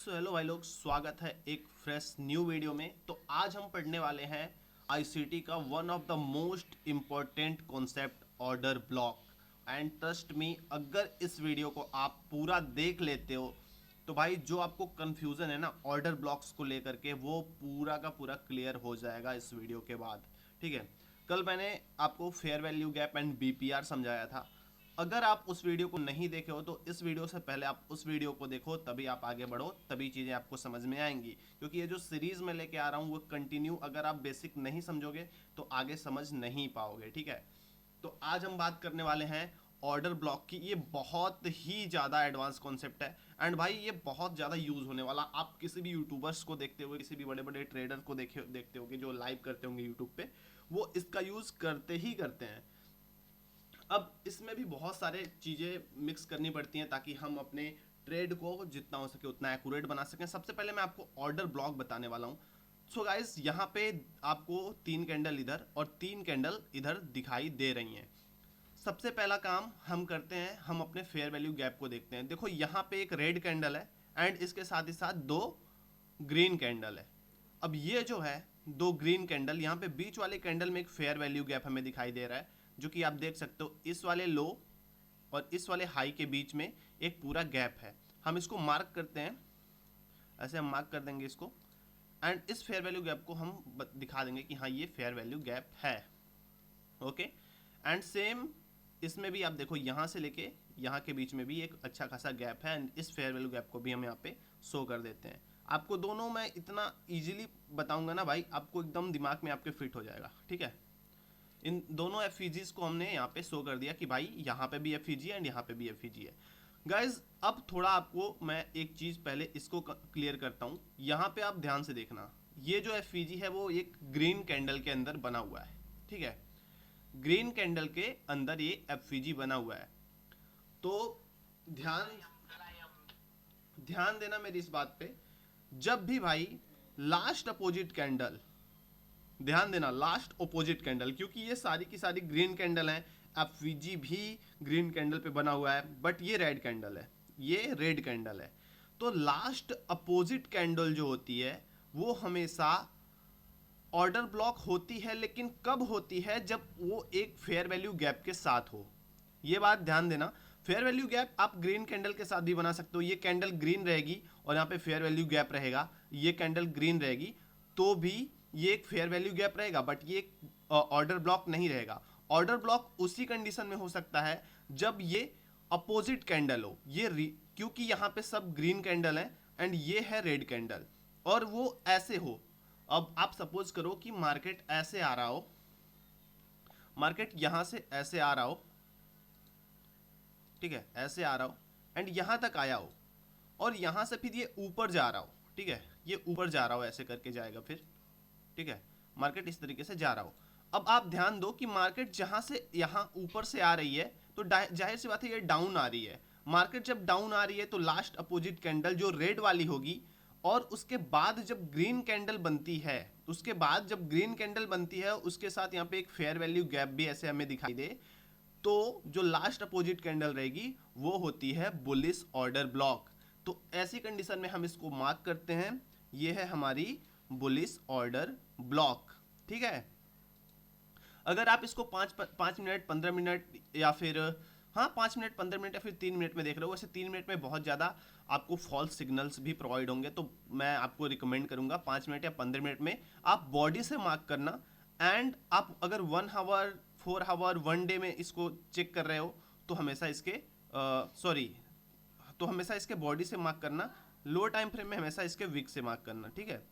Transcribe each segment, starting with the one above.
So hello भाई लोग, स्वागत है एक फ्रेश न्यू वीडियो में। तो आज हम पढ़ने वाले हैं आईसीटी का one of the most important concept, order block. And trust me, अगर इस वीडियो को आप पूरा देख लेते हो तो भाई जो आपको कंफ्यूजन है ना ऑर्डर ब्लॉक्स को लेकर के, वो पूरा का पूरा क्लियर हो जाएगा इस वीडियो के बाद। ठीक है, कल मैंने आपको fair value gap and BPR समझाया था। अगर आप उस वीडियो को नहीं देखे हो तो इस वीडियो से पहले आप उस वीडियो को देखो, तभी आप आगे बढ़ो, तभी चीज़ें आपको समझ में आएंगी। क्योंकि ये जो सीरीज में लेके आ रहा हूँ वो कंटिन्यू, अगर आप बेसिक नहीं समझोगे तो आगे समझ नहीं पाओगे। ठीक है, तो आज हम बात करने वाले हैं ऑर्डर ब्लॉक की। ये बहुत ही ज़्यादा एडवांस कॉन्सेप्ट है एंड भाई ये बहुत ज़्यादा यूज़ होने वाला। आप किसी भी यूट्यूबर्स को देखते हुए, किसी भी बड़े बड़े ट्रेडर को देखते होंगे जो लाइव करते होंगे यूट्यूब पे, वो इसका यूज़ करते ही करते हैं। अब इसमें भी बहुत सारे चीज़ें मिक्स करनी पड़ती हैं ताकि हम अपने ट्रेड को जितना हो सके उतना एक्यूरेट बना सकें। सबसे पहले मैं आपको ऑर्डर ब्लॉक बताने वाला हूँ। सो गाइस, यहाँ पे आपको 3 कैंडल इधर और 3 कैंडल इधर दिखाई दे रही हैं। सबसे पहला काम हम करते हैं, हम अपने फेयर वैल्यू गैप को देखते हैं। देखो यहाँ पे एक रेड कैंडल है एंड इसके साथ ही साथ 2 ग्रीन कैंडल है। अब ये जो है 2 ग्रीन कैंडल, यहाँ पे बीच वाले कैंडल में एक फेयर वैल्यू गैप हमें दिखाई दे रहा है, जो कि आप देख सकते हो इस वाले लो और इस वाले हाई के बीच में एक पूरा गैप है। हम इसको मार्क करते हैं, ऐसे हम मार्क कर देंगे इसको एंड इस फेयर वैल्यू गैप को हम दिखा देंगे कि हाँ ये फेयर वैल्यू गैप है। ओके, एंड सेम इसमें भी आप देखो यहाँ से लेके यहाँ के बीच में भी एक अच्छा खासा गैप है एंड इस फेयर वैल्यू गैप को भी हम यहाँ पे शो कर देते हैं। आपको दोनों मैं इतना इजीली बताऊंगा ना भाई, आपको एकदम दिमाग में आपके फिट हो जाएगा। ठीक है, इन दोनों एफईजीज को हमने यहाँ पे शो कर दिया कि भाई यहाँ पे भी एफईजी है एंड यहाँ पे भी एफईजी है। गाइज, अब थोड़ा आपको मैं एक चीज़ पहले इसको क्लियर करता हूँ। यहाँ पे आप ध्यान से देखना, ये जो एफईजी है वो एक ग्रीन कैंडल के अंदर बना हुआ है। ठीक है, ग्रीन कैंडल के अंदर ये एफईजी बना हुआ है। तो ध्यान ध्यान देना मेरी इस बात पे, जब भी भाई लास्ट अपोजिट कैंडल, ध्यान देना लास्ट अपोजिट कैंडल, क्योंकि ये सारी की सारी ग्रीन कैंडल हैं, एफवीजी भी ग्रीन कैंडल पे बना हुआ है, बट ये रेड कैंडल है, ये रेड कैंडल है। तो लास्ट अपोजिट कैंडल जो होती है वो हमेशा ऑर्डर ब्लॉक होती है, लेकिन कब होती है? जब वो एक फेयर वैल्यू गैप के साथ हो। ये बात ध्यान देना, फेयर वैल्यू गैप आप ग्रीन कैंडल के साथ भी बना सकते हो। ये कैंडल ग्रीन रहेगी और यहाँ पे फेयर वैल्यू गैप रहेगा, ये कैंडल ग्रीन रहेगी तो भी ये एक फेयर वैल्यू गैप रहेगा, बट ये एक ऑर्डर ब्लॉक नहीं रहेगा। ऑर्डर ब्लॉक उसी कंडीशन में हो सकता है जब ये अपोजिट कैंडल हो, क्योंकि यहाँ पे सब ग्रीन कैंडल है एंड ये है रेड कैंडल, और वो ऐसे हो। अब आप सपोज करो कि मार्केट ऐसे आ रहा हो, मार्केट यहां से ऐसे आ रहा हो, ठीक है, ऐसे आ रहा हो एंड यहां तक आया हो और यहां से फिर ये ऊपर जा रहा हो। ठीक है, ये ऊपर जा रहा हो, ऐसे करके जाएगा फिर। ठीक है, मार्केट इस तरीके से जा रहा हो। अब आप ध्यान दो कि मार्केट जहां से यहां ऊपर से आ रही है तो जाहिर सी बात है ये डाउन आ रही है। मार्केट जब डाउन आ रही है तो लास्ट अपोजिट कैंडल जो रेड वाली होगी, और उसके बाद जब ग्रीन कैंडल बनती है, उसके बाद जब ग्रीन कैंडल बनती है उसके साथ यहाँ पे एक फेयर वैल्यू गैप भी ऐसे हमें दिखाई दे, तो जो लास्ट अपोजिट कैंडल रहेगी वो होती है बुलिश ऑर्डर ब्लॉक। तो ऐसी कंडीशन में हम इसको मार्क करते हैं, ये है हमारी बुलिश ऑर्डर ब्लॉक। ठीक है, अगर आप इसको 5 मिनट 15 मिनट या फिर 5 मिनट 15 मिनट या फिर 3 मिनट में देख रहे हो, वैसे 3 मिनट में बहुत ज़्यादा आपको फॉल्स सिग्नल्स भी प्रोवाइड होंगे, तो मैं आपको रिकमेंड करूंगा 5 मिनट या 15 मिनट में आप बॉडी से मार्क करना। एंड आप अगर 1 आवर 4 आवर 1 डे में इसको चेक कर रहे हो तो हमेशा इसके तो हमेशा इसके बॉडी से मार्क करना, लो टाइम फ्रेम में हमेशा इसके वीक से मार्क करना। ठीक है,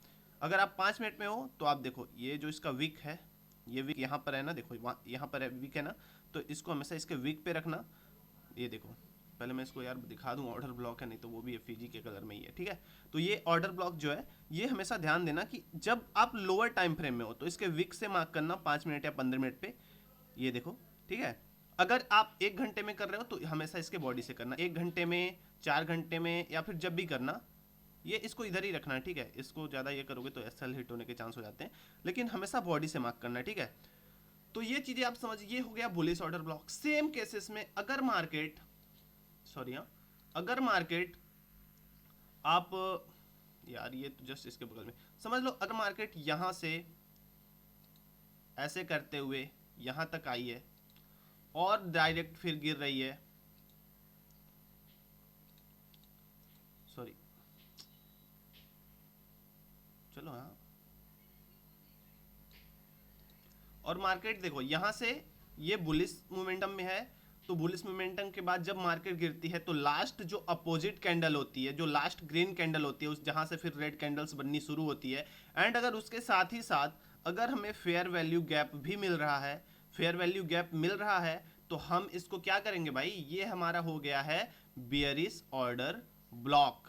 अगर आप 5 मिनट में हो तो आप देखो ये जो इसका वीक है, ये वीक यहाँ पर है ना, देखो यहाँ पर है वीक है ना, तो इसको हमेशा इसके वीक पे रखना। ये देखो, पहले मैं इसको यार दिखा दूँ, ऑर्डर ब्लॉक है, नहीं तो वो भी एफईजी के कलर में ही है। ठीक है, तो ये ऑर्डर ब्लॉक जो है, ये हमेशा ध्यान देना कि जब आप लोअर टाइम फ्रेम में हो तो इसके वीक से मार्क करना 5 मिनट या 15 मिनट पे। ये देखो, ठीक है, अगर आप 1 घंटे में कर रहे हो तो हमेशा इसके बॉडी से करना, 1 घंटे में, 4 घंटे में, या फिर जब भी करना ये इसको इधर ही रखना है। ठीक है, इसको ज़्यादा ये करोगे तो एसएल हिट होने के चांस हो जाते हैं, लेकिन हमेशा बॉडी से मार्क करना है। ठीक है, तो ये चीज़ें आप समझिए, ये हो गया bullish order block. Same cases में अगर मार्केट, अगर मार्केट आप यार ये तो जस्ट इसके बगल में समझ लो, अगर मार्केट यहाँ से ऐसे करते हुए यहाँ तक आई है और डायरेक्ट फिर गिर रही है, सॉरी चलो हाँ, और मार्केट देखो यहाँ से ये बुलिश मोमेंटम में है, तो बुलिश मोमेंटम के बाद जब मार्केट गिरती है तो लास्ट जो अपोजिट कैंडल होती है, जो लास्ट ग्रीन कैंडल होती है, उस जहाँ से फिर रेड कैंडल्स बननी शुरू होती है, एंड अगर उसके साथ ही साथ अगर हमें फेयर वैल्यू गैप भी मिल रहा है, फेयर वैल्यू गैप मिल रहा है, तो हम इसको क्या करेंगे भाई, ये हमारा हो गया है बियरिश ऑर्डर ब्लॉक।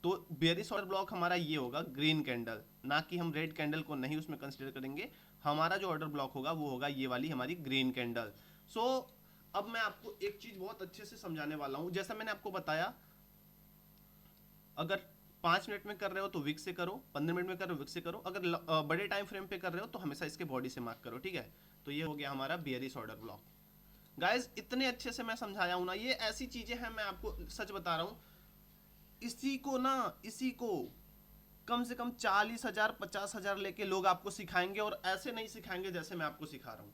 तो बेयरिश ऑर्डर ब्लॉक हमारा ये होगा ग्रीन कैंडल, ना कि हम रेड कैंडल को नहीं उसमें कंसीडर करेंगे। हमारा जो ऑर्डर ब्लॉक होगा वो होगा ये वाली हमारी ग्रीन कैंडल। सो अब मैं आपको एक चीज बहुत अच्छे से समझाने वाला हूं। जैसा मैंने आपको बताया, अगर 5 मिनट में कर रहे हो तो विक से करो, 15 मिनट में कर रहे हो विक से करो, अगर बड़े टाइम फ्रेम पे कर रहे हो तो हमेशा इसके बॉडी से मार्क करो, ठीक है। तो ये हो गया हमारा बेयरिश ऑर्डर ब्लॉक। गाइज इतने अच्छे से मैं समझाया हूं ना, ये ऐसी चीजें हैं, मैं आपको सच बता रहा हूं, इसी को कम से कम 40,000 50,000 लेके लोग आपको सिखाएंगे, और ऐसे नहीं सिखाएंगे जैसे मैं आपको सिखा रहा हूँ।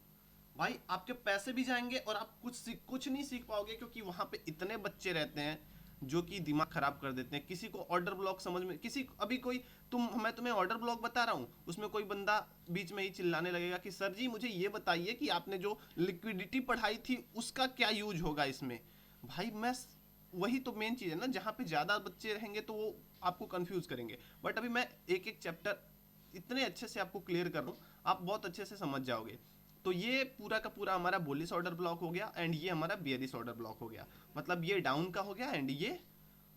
भाई आपके पैसे भी जाएंगे और आप कुछ नहीं सीख पाओगे, क्योंकि वहां पे इतने बच्चे रहते हैं जो कि दिमाग खराब कर देते हैं। किसी को ऑर्डर ब्लॉक समझ में, किसी अभी कोई मैं तुम्हें ऑर्डर ब्लॉक बता रहा हूँ, उसमें कोई बंदा बीच में ही चिल्लाने लगेगा कि सर जी मुझे ये बताइए कि आपने जो लिक्विडिटी पढ़ाई थी उसका क्या यूज होगा इसमें। भाई मैं वही तो मेन चीज़ है ना, जहाँ पे ज़्यादा बच्चे रहेंगे तो वो आपको कंफ्यूज करेंगे, बट अभी मैं एक एक चैप्टर इतने अच्छे से आपको क्लियर कर दूँ, आप बहुत अच्छे से समझ जाओगे। तो ये पूरा का पूरा हमारा बुलिश ऑर्डर ब्लॉक हो गया, एंड ये हमारा बेयरिश ऑर्डर ब्लॉक हो गया। मतलब ये डाउन का हो गया एंड ये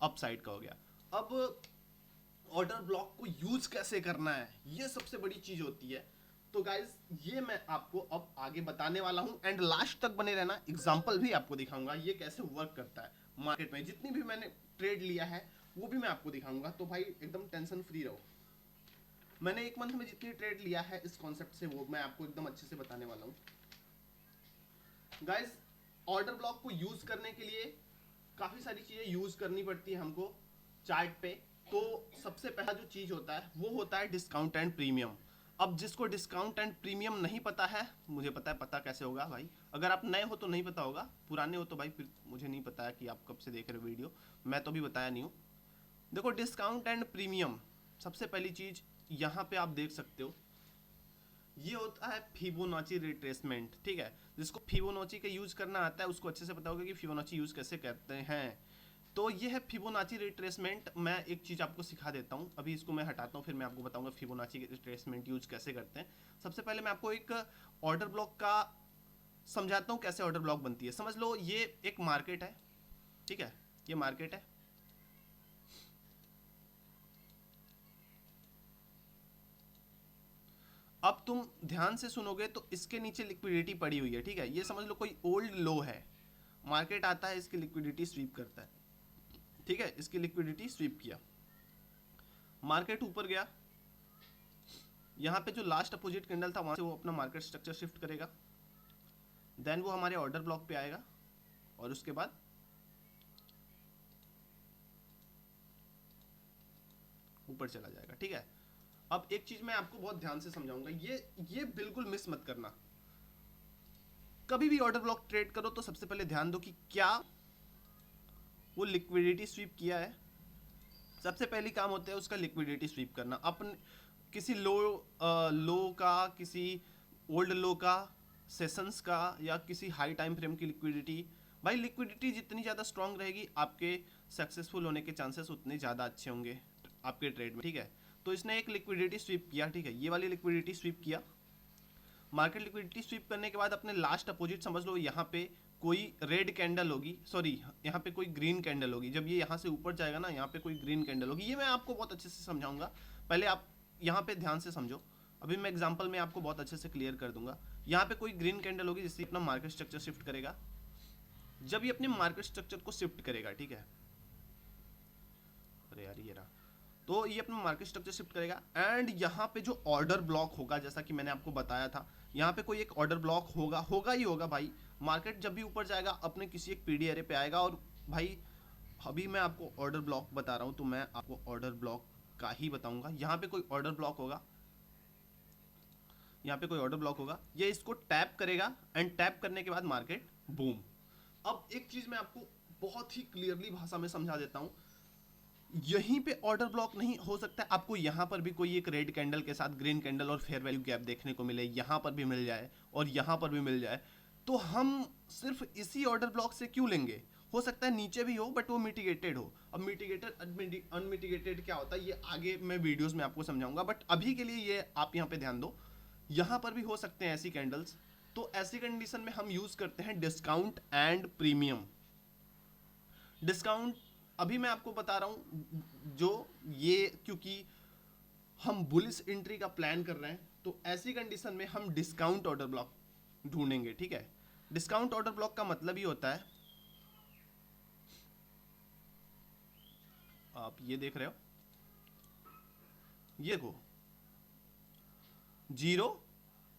अप साइड का हो गया। अब ऑर्डर ब्लॉक को यूज कैसे करना है, ये सबसे बड़ी चीज होती है। तो गाइज ये मैं आपको अब आगे बताने वाला हूं, एंड लास्ट तक बने रहना, एग्जांपल भी आपको दिखाऊंगा ये कैसे वर्क करता है मार्केट में। जितनी भी मैंने ट्रेड लिया है वो भी मैं आपको दिखाऊंगा, तो भाई एकदम टेंशन फ्री रहो। मैंने एक मंथ में जितनी ट्रेड लिया है इस कॉन्सेप्ट से, वो मैं आपको एकदम अच्छे से बताने वाला हूँ। गाइज ऑर्डर ब्लॉक को यूज करने के लिए काफी सारी चीजें यूज करनी पड़ती है हमको चार्ट पे। तो सबसे पहला जो चीज होता है वो होता है डिस्काउंट एंड प्रीमियम। अब जिसको डिस्काउंट एंड प्रीमियम नहीं पता है, मुझे पता है, पता कैसे होगा भाई, अगर आप नए हो तो नहीं पता होगा, पुराने हो तो भाई फिर मुझे नहीं पता है कि आप कब से देख रहे हो वीडियो, मैं तो भी बताया नहीं हूँ। देखो डिस्काउंट एंड प्रीमियम, सबसे पहली चीज यहाँ पे आप देख सकते हो, ये होता है फिबोनाची रिट्रेसमेंट, ठीक है। जिसको फिबोनाची का यूज करना आता है उसको अच्छे से पता होगा कि फिबोनाची यूज कैसे करते हैं। तो ये है फिबोनाची रिट्रेसमेंट। मैं एक चीज आपको सिखा देता हूँ, अभी इसको मैं हटाता हूँ, फिर मैं आपको बताऊंगा फिबोनाची रिट्रेसमेंट यूज कैसे करते हैं। सबसे पहले मैं आपको एक ऑर्डर ब्लॉक का समझाता हूँ कैसे ऑर्डर ब्लॉक बनती है। समझ लो ये एक मार्केट है, ठीक है, ये मार्केट है, अब तुम ध्यान से सुनोगे तो इसके नीचे लिक्विडिटी पड़ी हुई है, ठीक है। ये समझ लो कोई ओल्ड लो है, मार्केट आता है इसकी लिक्विडिटी स्वीप करता है, ठीक है, इसकी लिक्विडिटी स्वीप किया, मार्केट ऊपर गया, यहाँ पे जो लास्ट अपोजिट कैंडल था वहां से वो अपना मार्केट स्ट्रक्चर शिफ्ट करेगा, देन वो हमारे ऑर्डर ब्लॉक पे आएगा, और उसके बाद ऊपर चला जाएगा, ठीक है। अब एक चीज मैं आपको बहुत ध्यान से समझाऊंगा, ये बिल्कुल मिस मत करना। कभी भी ऑर्डर ब्लॉक ट्रेड करो तो सबसे पहले ध्यान दो कि क्या वो लिक्विडिटी स्वीप किया है। सबसे पहली काम होता है उसका लिक्विडिटी स्वीप करना, अपन किसी लो का, किसी ओल्ड लो का, सेशंस का, या किसी हाई टाइम फ्रेम की लिक्विडिटी। भाई लिक्विडिटी जितनी ज़्यादा स्ट्रांग रहेगी आपके सक्सेसफुल होने के चांसेस उतने ज़्यादा अच्छे होंगे आपके ट्रेड में, ठीक है। तो इसने एक लिक्विडिटी स्वीप किया, ठीक है, ये वाली लिक्विडिटी स्वीप किया। मार्केट लिक्विडिटी स्वीप करने के बाद अपने लास्ट अपोजिट समझ लो यहाँ पे कोई रेड कैंडल होगी, सॉरी यहाँ पे कोई ग्रीन कैंडल होगी। जब ये यहाँ से ऊपर जाएगा ना, यहाँ पे कोई ग्रीन कैंडल होगी, ये मैं आपको बहुत अच्छे से समझाऊंगा, पहले आप यहाँ पे ध्यान से समझो। अभी मैं एग्जांपल में आपको बहुत अच्छे से क्लियर कर दूंगा। यहाँ पे कोई ग्रीन कैंडल होगी जिससे अपना मार्केट स्ट्रक्चर शिफ्ट करेगा। जब ये अपने मार्केट स्ट्रक्चर को शिफ्ट करेगा, ठीक है, अरे यार ये रहा, तो ये अपना मार्केट स्ट्रक्चर शिफ्ट करेगा, एंड यहाँ पे जो ऑर्डर ब्लॉक होगा, जैसा कि मैंने आपको बताया था, यहाँ पे कोई एक ऑर्डर ब्लॉक होगा ही होगा भाई। मार्केट जब भी ऊपर जाएगा अपने किसी एक पीडी एरे पे आएगा, और भाई अभी मैं आपको ऑर्डर ब्लॉक बता रहा हूँ, तो मैं आपको ऑर्डर ब्लॉक का ही बताऊंगा। यहाँ पे कोई ऑर्डर ब्लॉक होगा, यहाँ पे कोई ऑर्डर ब्लॉक होगा, ये इसको टैप करेगा एंड टैप करने के बाद मार्केट बूम। अब एक चीज मैं आपको बहुत ही क्लियरली भाषा में समझा देता हूं, यहीं पे ऑर्डर ब्लॉक नहीं हो सकता है, आपको यहां पर भी कोई एक रेड कैंडल के साथ ग्रीन कैंडल और फेयर वैल्यू गैप देखने को मिले, यहां पर भी मिल जाए और यहां पर भी मिल जाए, तो हम सिर्फ इसी ऑर्डर ब्लॉक से क्यों लेंगे? हो सकता है नीचे भी हो बट वो मिटिगेटेड हो। अब मिटिगेटेड अनमिटिगेटेड क्या होता है ये आगे मैं वीडियोस में आपको समझाऊंगा, बट अभी के लिए ये आप यहाँ पे ध्यान दो, यहां पर भी हो सकते हैं ऐसी कैंडल्स। तो ऐसी कंडीशन में हम यूज करते हैं डिस्काउंट एंड प्रीमियम। डिस्काउंट अभी मैं आपको बता रहा हूं, जो ये क्योंकि हम बुलिश एंट्री का प्लान कर रहे हैं तो ऐसी कंडीशन में हम डिस्काउंट ऑर्डर ब्लॉक ढूंढेंगे। ठीक है, डिस्काउंट ऑर्डर ब्लॉक का मतलब ही होता है, आप ये देख रहे हो, ये को 0,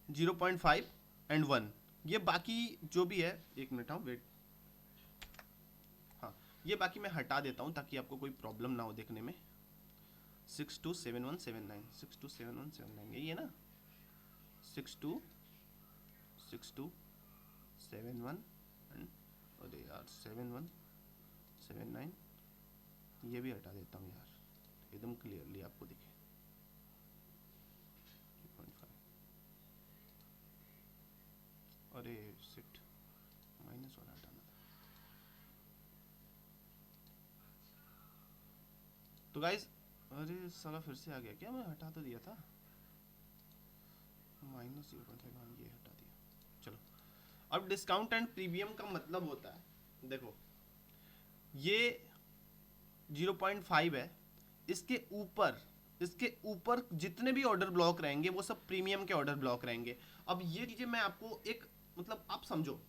0.5 एंड 1, ये बाकी जो भी है, एक मिनट, हाँ वेट, हाँ ये बाकी मैं हटा देता हूं ताकि आपको कोई प्रॉब्लम ना हो देखने में। 627179, 627179 यही है ना, 626271 एंड अरे यार 7179, ये भी हटा देता हूँ यार, एकदम क्लियरली आपको दिखे। 3.5, अरे सिट, माइनस वाला हटाना था। तो गाइज, अरे साला फिर से आ गया क्या, मैं हटा तो दिया था, -0.5, ये हटा दिया। चलो, अब डिस्काउंट एंड प्रीमियम का मतलब होता है, देखो ये 0.5 है, इसके ऊपर जितने भी ऑर्डर ब्लॉक रहेंगे वो सब प्रीमियम के ऑर्डर ब्लॉक रहेंगे। अब ये चीजें मैं आपको एक, मतलब आप समझो,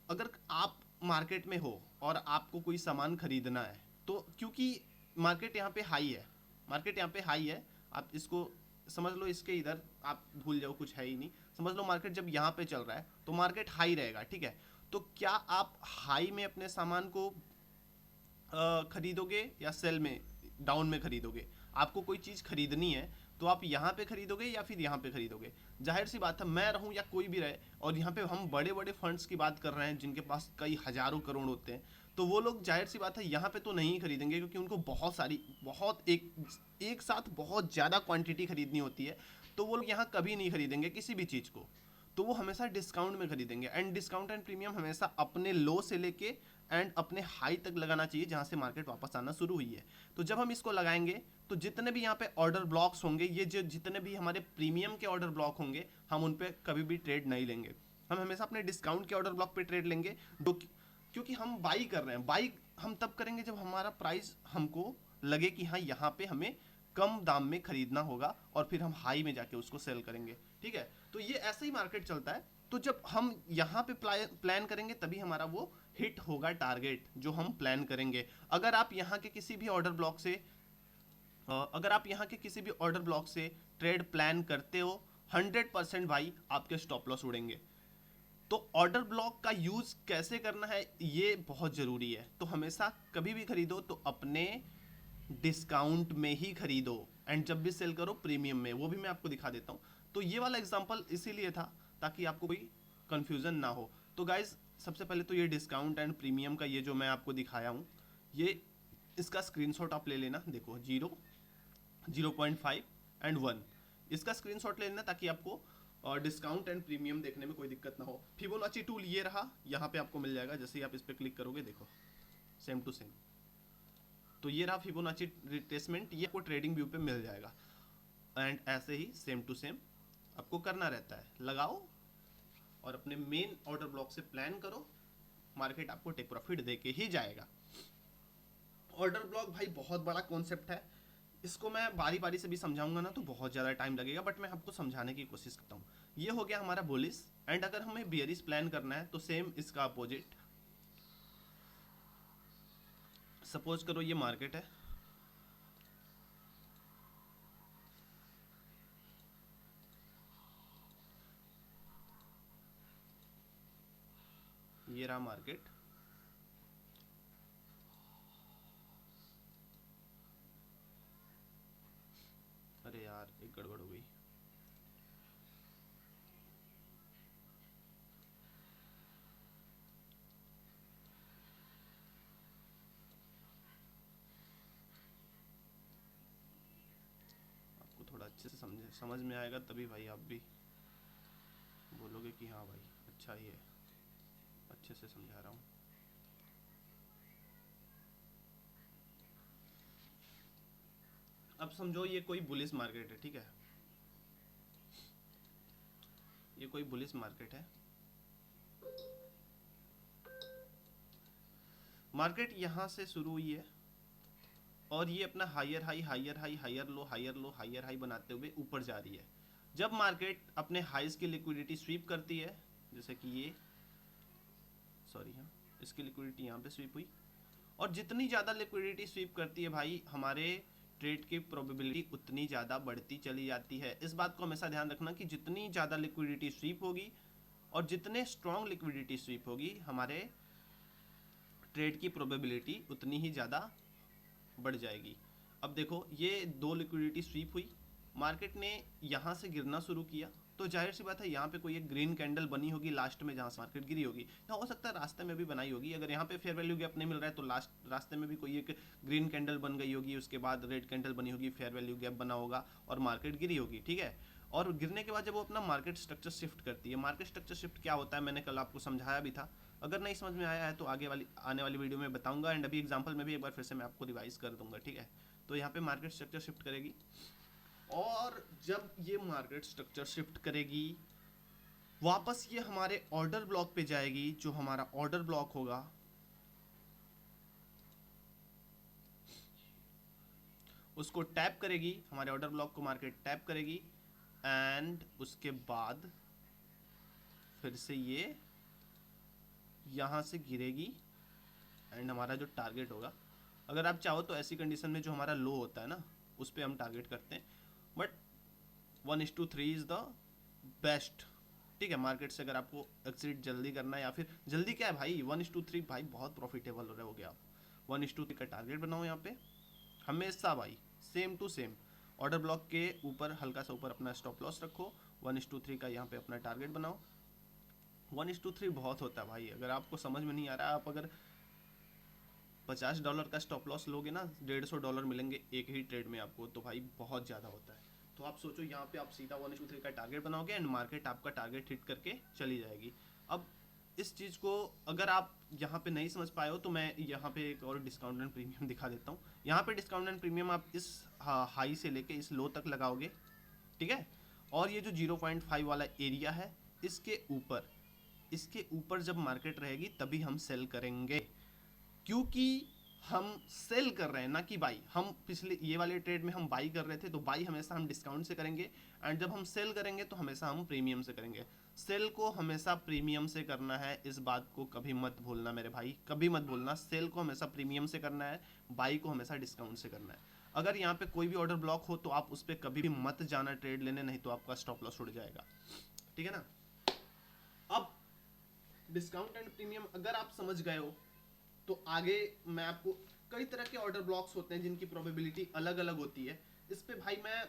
अगर आप मार्केट में हो और आपको कोई सामान खरीदना है, तो क्योंकि मार्केट यहाँ पे हाई है, मार्केट यहाँ पे हाई है, आप इसको समझ लो, इसके इधर आप भूल जाओ, कुछ है ही नहीं, समझ लो मार्केट जब यहाँ पे चल रहा है तो मार्केट हाई रहेगा। ठीक है, तो क्या आप हाई में अपने सामान को खरीदोगे या सेल में, डाउन में खरीदोगे? आपको कोई चीज़ खरीदनी है तो आप यहाँ पे खरीदोगे या फिर यहाँ पे खरीदोगे? जाहिर सी बात है, मैं रहूँ या कोई भी रहे, और यहाँ पे हम बड़े बड़े फंड्स की बात कर रहे हैं जिनके पास कई हजारों करोड़ होते हैं, तो वो लोग जाहिर सी बात है यहाँ पे तो नहीं खरीदेंगे, क्योंकि उनको बहुत सारी, बहुत एक साथ बहुत ज़्यादा क्वांटिटी खरीदनी होती है, तो वो लोग यहाँ कभी नहीं खरीदेंगे किसी भी चीज़ को, तो वो हमेशा डिस्काउंट में खरीदेंगे। एंड डिस्काउंट एंड प्रीमियम हमेशा अपने लो से लेके एंड अपने हाई तक लगाना चाहिए जहां से मार्केट वापस आना शुरू हुई है। तो जब हम इसको लगाएंगे तो जितने भी यहाँ पे ऑर्डर ब्लॉक्स होंगे, ये जो जितने भी हमारे प्रीमियम के ऑर्डर ब्लॉक होंगे, हम उन पे कभी भी ट्रेड नहीं लेंगे, हम हमेशा अपने डिस्काउंट के ऑर्डर ब्लॉक पे ट्रेड लेंगे, क्योंकि हम बाई कर रहे हैं। बाई हम तब करेंगे जब हमारा प्राइस हमको लगे कि हाँ यहाँ पे हमें कम दाम में खरीदना होगा, और फिर हम हाई में जाके उसको सेल करेंगे। ठीक है, तो ये ऐसे ही मार्केट चलता है। तो जब हम यहाँ पे प्लान करेंगे तभी हमारा वो हिट होगा टारगेट जो हम प्लान करेंगे। अगर आप यहाँ के किसी भी ऑर्डर ब्लॉक से ट्रेड प्लान करते हो, 100% भाई आपके स्टॉप लॉस उड़ेंगे। तो ऑर्डर ब्लॉक का यूज कैसे करना है ये बहुत जरूरी है। तो हमेशा कभी भी खरीदो तो अपने डिस्काउंट में ही खरीदो, एंड जब भी सेल करो प्रीमियम में, वो भी मैं आपको दिखा देता हूँ। तो ये वाला एग्जांपल इसीलिए था ताकि आपको कोई कंफ्यूजन ना हो। तो गाइज, सबसे पहले तो ये डिस्काउंट एंड प्रीमियम का ये जो मैं आपको दिखाया हूँ, ये इसका स्क्रीनशॉट आप ले लेना। देखो 0, 0.5 एंड 1, इसका स्क्रीनशॉट ले लेना ताकि आपको डिस्काउंट एंड प्रीमियम देखने में कोई दिक्कत ना हो। फिबोनाची टूल ये रहा, यहाँ पे आपको मिल जाएगा, जैसे ही आप इस पर क्लिक करोगे देखो सेम टू सेम, तो ये रहा फिबोनाची रिट्रेसमेंट, ये आपको ट्रेडिंग व्यू पे मिल जाएगा। एंड ऐसे ही सेम टू सेम आपको करना रहता है, लगाओ और अपने मेन ऑर्डर ब्लॉक से प्लान करो, मार्केट आपको टेक प्रॉफिट दे के ही जाएगा। ऑर्डर ब्लॉक भाई बहुत बड़ा कॉन्सेप्ट है, इसको मैं बारी बारी से भी समझाऊंगा ना तो बहुत ज़्यादा टाइम लगेगा, बट मैं आपको समझाने की कोशिश करता हूँ। ये हो गया हमारा बुलिश, एंड अगर हमें बियरिश प्लान करना है तो सेम इसका अपोजिट। सपोज करो ये मार्केट है, ये रहा मार्केट, यार, एक गड़बड़ हो गई। आपको थोड़ा अच्छे से समझ में आएगा तभी भाई आप भी बोलोगे कि हाँ भाई अच्छा ही है, अच्छे से समझा रहा हूँ। अब समझो ये कोई बुलिश मार्केट है, ठीक है, ये कोई बुलिश मार्केट है। मार्केट यहाँ से शुरू हुई है और ये अपना higher high higher high higher low higher low higher high बनाते हुए ऊपर जा रही है। जब मार्केट अपने हाइज की लिक्विडिटी स्वीप करती है, जैसे कि ये, सॉरी हाँ, इसकी लिक्विडिटी यहाँ पे स्वीप हुई, और जितनी ज़्यादा लिक्विडिटी स्वीप करती है भाई, हमारे ट्रेड की प्रोबेबिलिटी उतनी ज़्यादा बढ़ती चली जाती है। इस बात को हमेशा ध्यान रखना कि जितनी ज़्यादा लिक्विडिटी स्वीप होगी और जितने स्ट्रॉन्ग लिक्विडिटी स्वीप होगी, हमारे ट्रेड की प्रोबेबिलिटी उतनी ही ज़्यादा बढ़ जाएगी। अब देखो ये दो लिक्विडिटी स्वीप हुई, मार्केट ने यहाँ से गिरना शुरू किया, तो जाहिर सी बात है यहाँ पे कोई एक ग्रीन कैंडल बनी होगी लास्ट में जहाँ से मार्केट गिरी होगी, या हो सकता है रास्ते में भी बनाई होगी। अगर यहाँ पे फेयर वैल्यू गैप नहीं मिल रहा है तो लास्ट रास्ते में भी कोई एक ग्रीन कैंडल बन गई होगी, उसके बाद रेड कैंडल बनी होगी, फेयर वैल्यू गैप बना होगा और मार्केट गिरी होगी, ठीक है। और गिरने के बाद जब वो अपना मार्केट स्ट्रक्चर शिफ्ट करती है, मार्केट स्ट्रक्चर शिफ्ट क्या होता है मैंने कल आपको समझाया भी था। अगर नहीं समझ में आया है तो आने वाली वीडियो में बताऊंगा, एंड अभी एग्जांपल में भी एक बार फिर से मैं आपको रिवाइज कर दूंगा, ठीक है। तो यहाँ पे मार्केट स्ट्रक्चर शिफ्ट करेगी, और जब ये मार्केट स्ट्रक्चर शिफ्ट करेगी वापस ये हमारे ऑर्डर ब्लॉक पे जाएगी, जो हमारा ऑर्डर ब्लॉक होगा उसको टैप करेगी, हमारे ऑर्डर ब्लॉक को मार्केट टैप करेगी, एंड उसके बाद फिर से ये यहाँ से गिरेगी, एंड हमारा जो टारगेट होगा, अगर आप चाहो तो ऐसी कंडीशन में जो हमारा लो होता है ना, उस पर हम टारगेट करते हैं, बट 1:3 इज द बेस्ट, ठीक है। मार्केट से अगर आपको एक्सिट जल्दी करना है, या फिर जल्दी क्या है भाई, 1:3 भाई बहुत प्रॉफिटेबल रहोगे आप। 1:3 का टारगेट बनाओ यहाँ पे हमेशा भाई, same to same. Order block के ऊपर हल्का सा ऊपर अपना स्टॉप लॉस रखो, 1:3 का यहाँ पे अपना टारगेट बनाओ। 1:3 बहुत होता है भाई, अगर आपको समझ में नहीं आ रहा, आप अगर $50 का स्टॉप लॉस लोगे ना, $150 मिलेंगे एक ही ट्रेड में आपको, तो भाई बहुत ज़्यादा होता है। तो आप सोचो यहाँ पे आप सीधा 1:3 का टारगेट बनाओगे, एंड मार्केट आपका टारगेट हिट करके चली जाएगी। अब इस चीज़ को अगर आप यहाँ पे नहीं समझ पाए हो तो मैं यहाँ पे एक और डिस्काउंट एंड प्रीमियम दिखा देता हूँ। यहाँ पे डिस्काउंट एंड प्रीमियम आप इस हाई से लेके इस लो तक लगाओगे, ठीक है। और ये जो 0.5 वाला एरिया है, इसके ऊपर जब मार्केट रहेगी तभी हम सेल करेंगे, क्योंकि हम सेल कर रहे हैं ना कि बाई। हम पिछले ये वाले ट्रेड में हम बाई कर रहे थे, तो बाई हमेशा हम डिस्काउंट से करेंगे, एंड जब हम सेल करेंगे तो हमेशा हम प्रीमियम से करेंगे। सेल को हमेशा प्रीमियम से करना है, इस बात को कभी मत भूलना मेरे भाई, कभी मत भूलना। सेल को हमेशा प्रीमियम से करना है, बाई को हमेशा डिस्काउंट से करना है। अगर यहाँ पे कोई भी ऑर्डर ब्लॉक हो तो आप उस पर कभी भी मत जाना ट्रेड लेने, नहीं तो आपका स्टॉप लॉस उड़ जाएगा, ठीक है ना। अब डिस्काउंट एंड प्रीमियम अगर आप समझ गए हो तो आगे मैं आपको, कई तरह के ऑर्डर ब्लॉक्स होते हैं जिनकी प्रोबेबिलिटी अलग अलग होती है। इस पे भाई मैं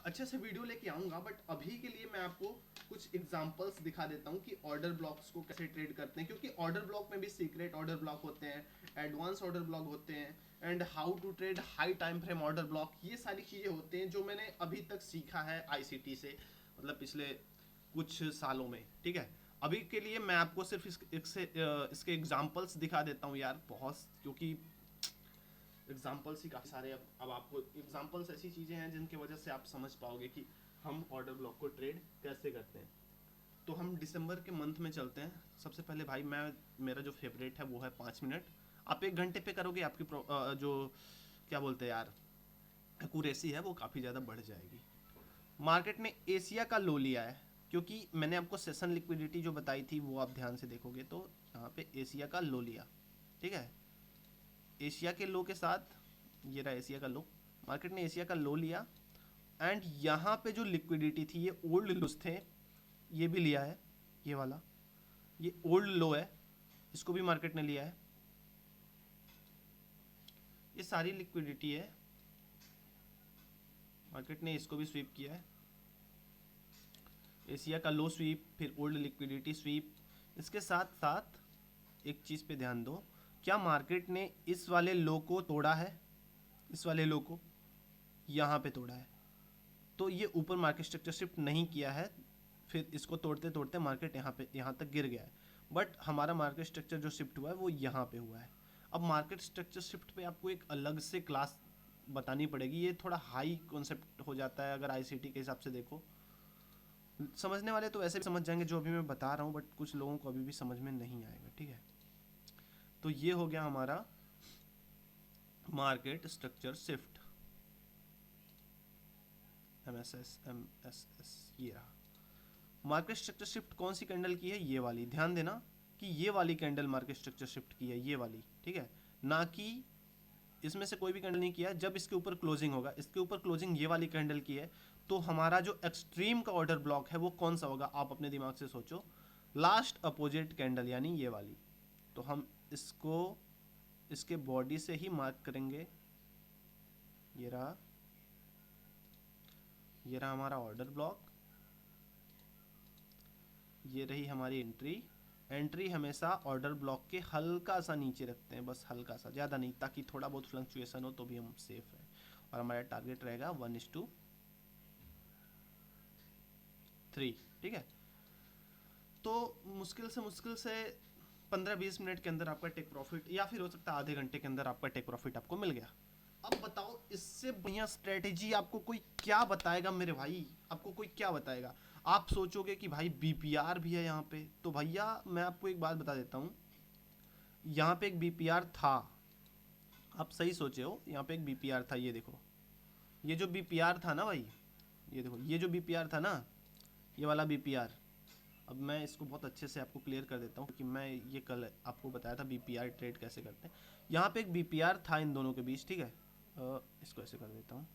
अच्छे से वीडियो लेके आऊंगा, बट अभी के लिए मैं आपको कुछ एग्जांपल्स दिखा देता हूं कि ऑर्डर ब्लॉक्स को कैसे ट्रेड करते हैं, क्योंकि ऑर्डर ब्लॉक में भी सीक्रेट ऑर्डर ब्लॉक होते हैं, एडवांस ऑर्डर ब्लॉक होते हैं, and how to trade high time frame order block, ये सारी चीजें होती हैं जो मैंने अभी तक सीखा है आईसीटी से, मतलब पिछले कुछ सालों में, ठीक है। अभी के लिए मैं आपको सिर्फ इसके एग्जांपल्स दिखा देता हूँ यार, बहुत, क्योंकि एग्जांपल्स ही काफ़ी सारे। अब आपको एग्जांपल्स ऐसी चीज़ें हैं जिनकी वजह से आप समझ पाओगे कि हम ऑर्डर ब्लॉक को ट्रेड कैसे करते हैं। तो हम दिसंबर के मंथ में चलते हैं। सबसे पहले भाई मेरा जो फेवरेट है वो है 5 मिनट। आप 1 घंटे पे करोगे, आपकी जो क्या बोलते हैं यार, एक्यूरेसी है वो काफ़ी ज़्यादा बढ़ जाएगी। मार्केट ने एशिया का लो लिया है, क्योंकि मैंने आपको सेशन लिक्विडिटी जो बताई थी वो आप ध्यान से देखोगे तो यहाँ पे एशिया का लो लिया, ठीक है। एशिया के लो के साथ ये रहा एशिया का लो, मार्केट ने एशिया का लो लिया, एंड यहाँ पे जो लिक्विडिटी थी ये ओल्ड लोस थे, ये भी लिया है, ये वाला ये ओल्ड लो है, इसको भी मार्केट ने लिया है। ये सारी लिक्विडिटी है मार्केट ने इसको भी स्वीप किया है, एशिया का लो स्वीप, फिर ओल्ड लिक्विडिटी स्वीप। इसके साथ साथ एक चीज़ पे ध्यान दो, क्या मार्केट ने इस वाले लो को तोड़ा है? इस वाले लो को यहाँ पे तोड़ा है, तो ये ऊपर मार्केट स्ट्रक्चर शिफ्ट नहीं किया है, फिर इसको तोड़ते तोड़ते मार्केट यहाँ तक गिर गया है। बट हमारा मार्केट स्ट्रक्चर जो शिफ्ट हुआ है वो यहाँ पे हुआ है। अब मार्केट स्ट्रक्चर शिफ्ट पे आपको एक अलग से क्लास बतानी पड़ेगी, ये थोड़ा हाई कॉन्सेप्ट हो जाता है अगर आईसीटी के हिसाब से देखो। समझने वाले तो वैसे भी समझ जाएंगे जो अभी मैं बता रहा हूँ, बट कुछ लोगों को अभी भी समझ में नहीं आएगा, ठीक है। तो ये हो गया हमारा मार्केट स्ट्रक्चर शिफ्ट, MSS, ये रहा मार्केट स्ट्रक्चर शिफ्ट। कौन सी कैंडल की है? ये वाली। ध्यान देना कि ये वाली कैंडल मार्केट स्ट्रक्चर शिफ्ट की है, ये वाली, ठीक है, ना कि इसमें से कोई भी कैंडल नहीं किया। जब इसके ऊपर क्लोजिंग होगा, इसके ऊपर क्लोजिंग ये वाली कैंडल की है, तो हमारा जो एक्सट्रीम का ऑर्डर ब्लॉक है वो कौन सा होगा? आप अपने दिमाग से सोचो, लास्ट अपोजिट कैंडल यानी ये वाली। तो हम इसको इसके बॉडी से ही मार्क करेंगे। ये रहा हमारा ऑर्डर ब्लॉक, ये रही हमारी एंट्री हमेशा ऑर्डर ब्लॉक के हल्का सा नीचे रखते हैं, बस हल्का सा, ज़्यादा नहीं, ताकि थोड़ा बहुत फ्लक्चुएशन हो तो भी हम सेफ रहें। और हमारा टारगेट रहेगा 1:3, ठीक है। तो मुश्किल से 15-20 मिनट के अंदर आपका टेक प्रॉफिट, या फिर हो सकता है आधे घंटे के अंदर आपका टेक प्रॉफिट आपको मिल गया। अब बताओ इससे बढ़िया स्ट्रेटेजी आपको कोई क्या बताएगा मेरे भाई? आपको कोई क्या बताएगा? आप सोचोगे कि भाई बीपीआर भी है यहाँ पे, तो भैया मैं आपको एक बात बता देता हूँ, यहाँ पे एक बीपीआर था। आप सही सोचे हो, यहाँ पे एक बीपीआर था। ये देखो, ये जो बीपीआर था ना भाई, ये देखो, ये जो बीपीआर था ना, ये वाला बीपीआर। अब मैं इसको बहुत अच्छे से आपको क्लियर कर देता हूँ, क्योंकि मैं ये कल आपको बताया था बीपीआर ट्रेड कैसे करते हैं। यहाँ पे एक बीपीआर था इन दोनों के बीच, ठीक है। इसको ऐसे कर देता हूँ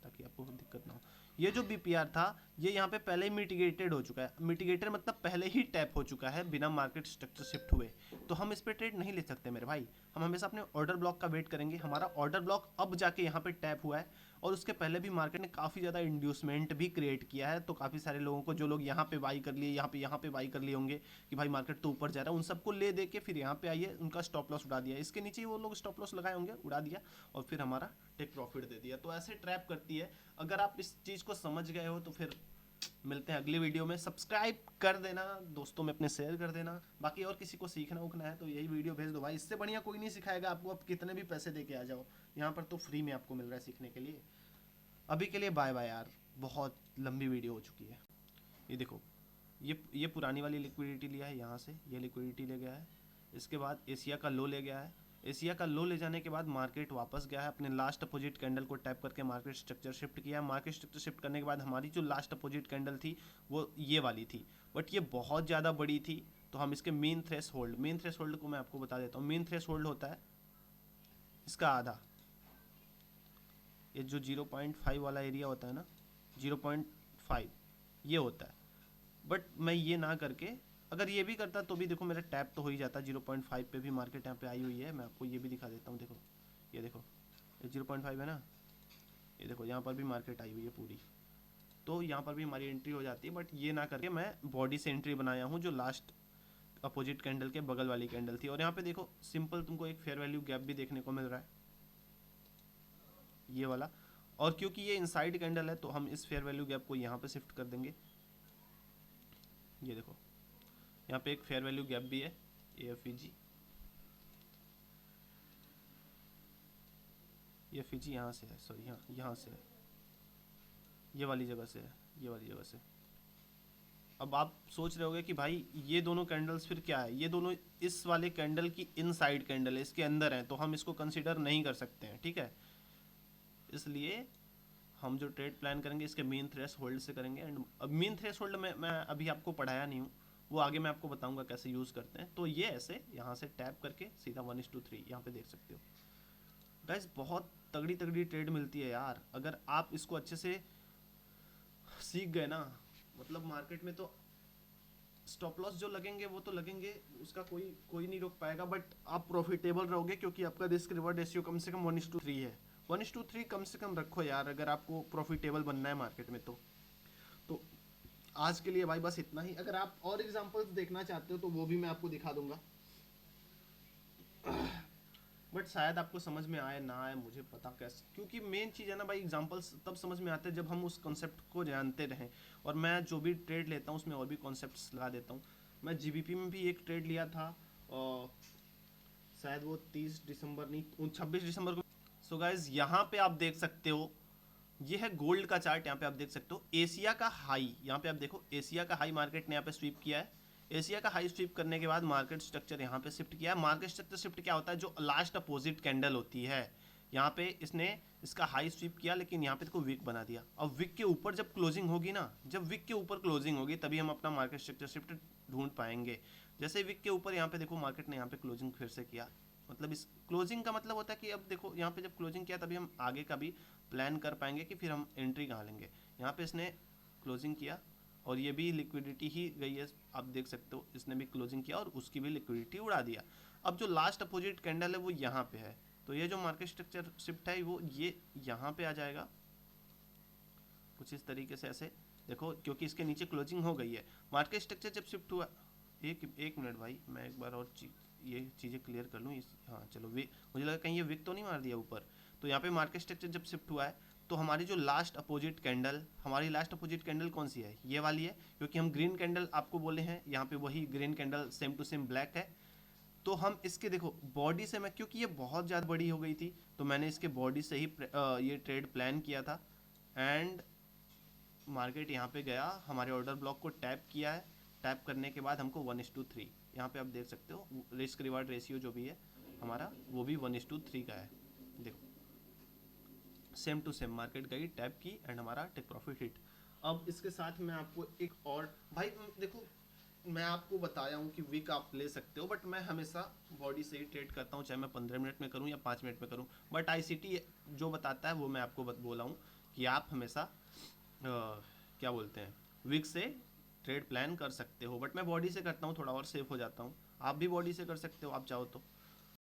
ताकि आपको दिक्कत ना हो। ये जो बीपीआर था, ये यहाँ पे पहले ही मिटिगेटेड हो चुका है। मिटिगेटेड मतलब पहले ही टैप हो चुका है बिना मार्केट स्ट्रक्चर शिफ्ट हुए, तो हम इस पे ट्रेड नहीं ले सकते मेरे भाई। हम हमेशा अपने ऑर्डर ब्लॉक का वेट करेंगे। हमारा ऑर्डर ब्लॉक अब जाके यहाँ पे टैप हुआ है, और उसके पहले भी मार्केट ने काफ़ी ज़्यादा इंड्यूसमेंट भी क्रिएट किया है। तो काफ़ी सारे लोगों को, जो लोग यहाँ पे बाई कर लिए, यहाँ पे बाई कर लिए होंगे कि भाई मार्केट तो ऊपर जा रहा है, उन सबको ले दे के फिर यहाँ पे आइए, उनका स्टॉप लॉस उड़ा दिया। इसके नीचे वो लोग स्टॉप लॉस लगाए होंगे, उड़ा दिया, और फिर हमारा टेक प्रॉफिट दे दिया। तो ऐसे ट्रैप करती है। अगर आप इस चीज़ को समझ गए हो तो फिर मिलते हैं अगली वीडियो में। सब्सक्राइब कर देना, दोस्तों में अपने शेयर कर देना। बाकी और किसी को सीखना उखना है तो यही वीडियो भेज दो भाई, इससे बढ़िया कोई नहीं सिखाएगा आपको। आप कितने भी पैसे दे के आ जाओ, यहाँ पर तो फ्री में आपको मिल रहा है सीखने के लिए। अभी के लिए बाय बाय यार, बहुत लंबी वीडियो हो चुकी है। ये देखो, ये पुरानी वाली लिक्विडिटी लिया है, यहाँ से ये लिक्विडिटी ले गया है। इसके बाद एशिया का लो ले गया है। एशिया का लो ले जाने के बाद मार्केट वापस गया है, अपने लास्ट अपोजिट कैंडल को टैप करके मार्केट स्ट्रक्चर शिफ्ट किया। मार्केट स्ट्रक्चर शिफ्ट करने के बाद हमारी जो लास्ट अपोजिट कैंडल थी वो ये वाली थी, बट ये बहुत ज़्यादा बड़ी थी। तो हम इसके मेन थ्रेश होल्ड को मैं आपको बता देता हूँ। मेन थ्रेश होल्ड होता है इसका आधा, ये जो 0.5 वाला एरिया होता है ना, 0.5 ये होता है। बट मैं ये ना करके अगर ये भी करता तो भी देखो मेरा टैप तो हो ही जाता। 0.5 पे भी मार्केट यहाँ पे आई हुई है। मैं आपको ये भी दिखा देता हूँ, देखो ये देखो, ये 0.5 है ना, ये देखो यहाँ पर भी मार्केट आई हुई है पूरी, तो यहाँ पर भी हमारी एंट्री हो जाती है। बट ये ना करके मैं बॉडी से एंट्री बनाया हूँ, जो लास्ट अपोजिट कैंडल के बगल वाली कैंडल थी। और यहाँ पे देखो सिंपल तुमको एक फेयर वैल्यू गैप भी देखने को मिल रहा है, ये वाला। और क्योंकि ये इनसाइड कैंडल है तो हम इस फेयर वैल्यू गैप को यहाँ पे शिफ्ट कर देंगे। ये देखो यहाँ पे एक फेयर वैल्यू गैप भी है, AFEG, ये FEG यहाँ से है, सॉरी यहाँ से है, ये वाली जगह से है, ये वाली जगह से। अब आप सोच रहे होगे कि भाई ये दोनों कैंडल्स फिर क्या है? ये दोनों इस वाले कैंडल की इनसाइड कैंडल है, इसके अंदर है, तो हम इसको कंसीडर नहीं कर सकते हैं, ठीक है। इसलिए हम जो ट्रेड प्लान करेंगे इसके मेन थ्रेश होल्ड से करेंगे। एंड अब मेन थ्रेश होल्ड में मैं अभी आपको पढ़ाया नहीं हूँ, वो आगे मैं आपको बताऊंगा कैसे यूज़ करते हैं। तो ये ऐसे यहाँ से टैप करके सीधा 1:3 यहाँ पे देख सकते हो गाइस। बहुत तगड़ी तगड़ी ट्रेड मिलती है यार, अगर आप इसको अच्छे से सीख गए ना। मतलब मार्केट में तो स्टॉप लॉस जो लगेंगे वो तो लगेंगे, उसका कोई नहीं रोक पाएगा, बट आप प्रॉफिटेबल रहोगे क्योंकि आपका रिस्क रिवॉर्ड रेशियो कम से कम 1:3 है। 1:3 कम से कम रखो यार, अगर आपको प्रॉफिटेबल बनना है मार्केट में तो आज के लिए भाई बस इतना ही। अगर आप और एग्जांपल्स देखना चाहते हो तो वो भी मैं आपको दिखा दूंगा, बट शायद आपको समझ में आए ना आए मुझे पता कैसे, क्योंकि मेन चीज़ है ना भाई, एग्जांपल्स तब समझ में आते हैं जब हम उस कॉन्सेप्ट को जानते रहें। और मैं जो भी ट्रेड लेता हूँ उसमें और भी कॉन्सेप्ट्स लगा देता हूँ। मैं जीबीपी में भी एक ट्रेड लिया था, और शायद वो 30 दिसंबर नहीं 26 दिसंबर को। सो गाइज यहाँ पे आप देख सकते हो, ये है गोल्ड का चार्ट। यहाँ पे आप देख सकते हो एशिया का हाई, यहाँ पे आप देखो एशिया का हाई मार्केट ने यहाँ पे स्वीप किया है। एशिया का हाई स्वीप करने के बाद मार्केट स्ट्रक्चर यहाँ पे शिफ्ट किया है। मार्केट स्ट्रक्चर शिफ्ट क्या होता है, जो लास्ट अपोजिट कैंडल होती है, यहाँ पे इसने इसका हाई स्वीप किया, लेकिन यहाँ पे इसको विक बना दिया। अब विक के ऊपर जब क्लोजिंग होगी ना, जब विक के ऊपर क्लोजिंग होगी तभी हम अपना मार्केट स्ट्रक्चर शिफ्ट ढूंढ पाएंगे। जैसे विक के ऊपर यहाँ पे देखो मार्केट ने यहाँ पे क्लोजिंग फिर से किया, मतलब इस क्लोजिंग का मतलब होता है कि अब देखो यहाँ पे जब क्लोजिंग किया तभी हम आगे का भी प्लान कर पाएंगे कि फिर हम एंट्री कहाँ लेंगे। यहाँ पे इसने क्लोजिंग किया और ये भी लिक्विडिटी ही गई है, आप देख सकते हो इसने भी क्लोजिंग किया और उसकी भी लिक्विडिटी उड़ा दिया। अब जो लास्ट अपोजिट कैंडल है वो यहाँ पे है, तो ये जो मार्केट स्ट्रक्चर शिफ्ट है वो ये यहाँ पे आ जाएगा कुछ इस तरीके से, ऐसे देखो, क्योंकि इसके नीचे क्लोजिंग हो गई है। मार्केट स्ट्रक्चर जब शिफ्ट हुआ, एक मिनट भाई, मैं एक बार और ये चीज़ें क्लियर कर लूँ। हाँ चलो, मुझे लगा कहीं ये विक तो नहीं मार दिया ऊपर। तो यहाँ पे मार्केट स्ट्रक्चर जब शिफ्ट हुआ है तो हमारी जो लास्ट अपोजिट कैंडल, हमारी लास्ट अपोजिट कैंडल कौन सी है, ये वाली है, क्योंकि हम ग्रीन कैंडल आपको बोले हैं, यहाँ पे वही green candle same to same black है। तो हम इसके देखो बॉडी से, मैं क्योंकि ये बहुत ज़्यादा बड़ी हो गई थी तो मैंने इसके बॉडी से ही ये ट्रेड प्लान किया था। एंड मार्केट यहाँ पे गया, हमारे ऑर्डर ब्लॉक को टैप किया है। टैप करने के बाद हमको 1:3, यहाँ पे आप देख सकते हो रिस्क रिवार्ड रेशियो जो भी है हमारा वो भी 1:3 का है। देखो सेम टू सेम मार्केट गई, टैप की एंड हमारा टेक प्रॉफिट हिट। अब इसके साथ मैं आपको एक और भाई देखो, मैं आपको बताया हूँ कि वीक आप ले सकते हो, बट मैं हमेशा बॉडी से ही ट्रेड करता हूँ, चाहे मैं 15 मिनट में करूँ या 5 मिनट में करूँ। बट आईसीटी जो बताता है वो मैं आपको बोला हूँ कि आप हमेशा क्या बोलते हैं, वीक से ट्रेड प्लान कर सकते हो। बट मैं बॉडी से करता हूँ, थोड़ा और सेफ हो जाता हूँ। आप भी बॉडी से कर सकते हो आप चाहो तो।